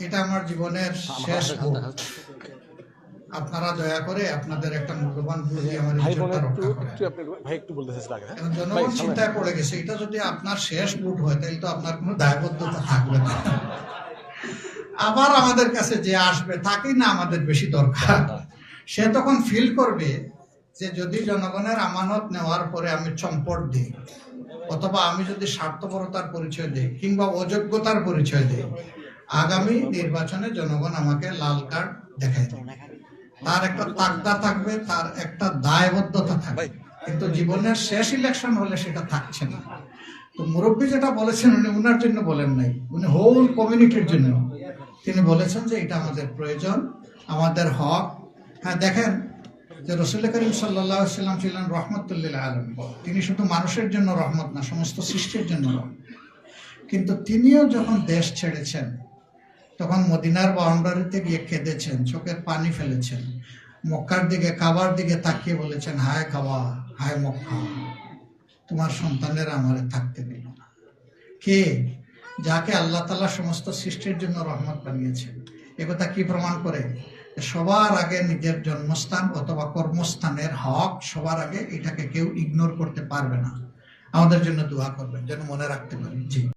এটা আমার জীবনের শেষ ভোট। আপনারা দয়া করে আপনাদের একটা মূল্যবান ভোট দিয়ে আমার ইজ্জতটা রক্ষা করেন। এখন জনগণ চিন্তায় পড়ে গেছে, এটা যদি আপনার শেষ ভোট হয় তাহলে তো আপনার কোনো দায়বদ্ধতা থাকবে না। আবার আমাদের কাছে যে আসবে তাকেই না আমাদের বেশি দরকার। সে তখন ফিল করবে যে যদি জনগণের আমানত নেওয়ার পরে আমি চম্পট দিই, অথবা আমি যদি স্বার্থপরতার পরিচয় দিই কিংবা অযোগ্যতার পরিচয় দিই, আগামী নির্বাচনে জনগণ আমাকে লাল কার্ড দেখায় দেবে। তার একটা তাকদা থাকবে, তার একটা দায়বদ্ধতা থাকবে, কিন্তু জীবনের শেষ ইলেকশন হলে সেটা থাকছে না। তো মুরব্বী যেটা বলেছেন উনি উনার জন্য বলেন নাই, উনি হোল কমিউনিটির জন্য তিনি বলেছেন যে এটা আমাদের প্রয়োজন, আমাদের হক। হ্যাঁ, দেখেন যে রাসূল করিম সাল্লাল্লাহু আলাইহি ওয়াসাল্লাম ছিলেন রহমতুল্লিল আলামিন। তিনি শুধু মানুষের জন্য রহমত না, সমস্ত সৃষ্টির জন্য রহমত। কিন্তু তিনিও যখন দেশ ছেড়েছেন তখন মদিনার বাউন্ডারিতে গিয়ে কেঁদেছেন, চোখের পানি ফেলেছেন, মক্কার দিকে, কাবার দিকে তাকিয়ে বলেছেন, হায় কাবা, হায় মক্কা, তোমার সন্তানেরা আমারে থাকতে দিল না। কে? যাকে আল্লাহ তাআলা সমস্ত সৃষ্টির জন্য রহমত বানিয়েছেন। একথা কি প্রমাণ করে? সবার আগে নিজের জন্মস্থান অথবা কর্মস্থানের হক সবার আগে, এটাকে কেউ ইগনোর করতে পারবে না। আমাদের জন্য দোয়া করবেন, যেন মনে রাখতে পারি। জি।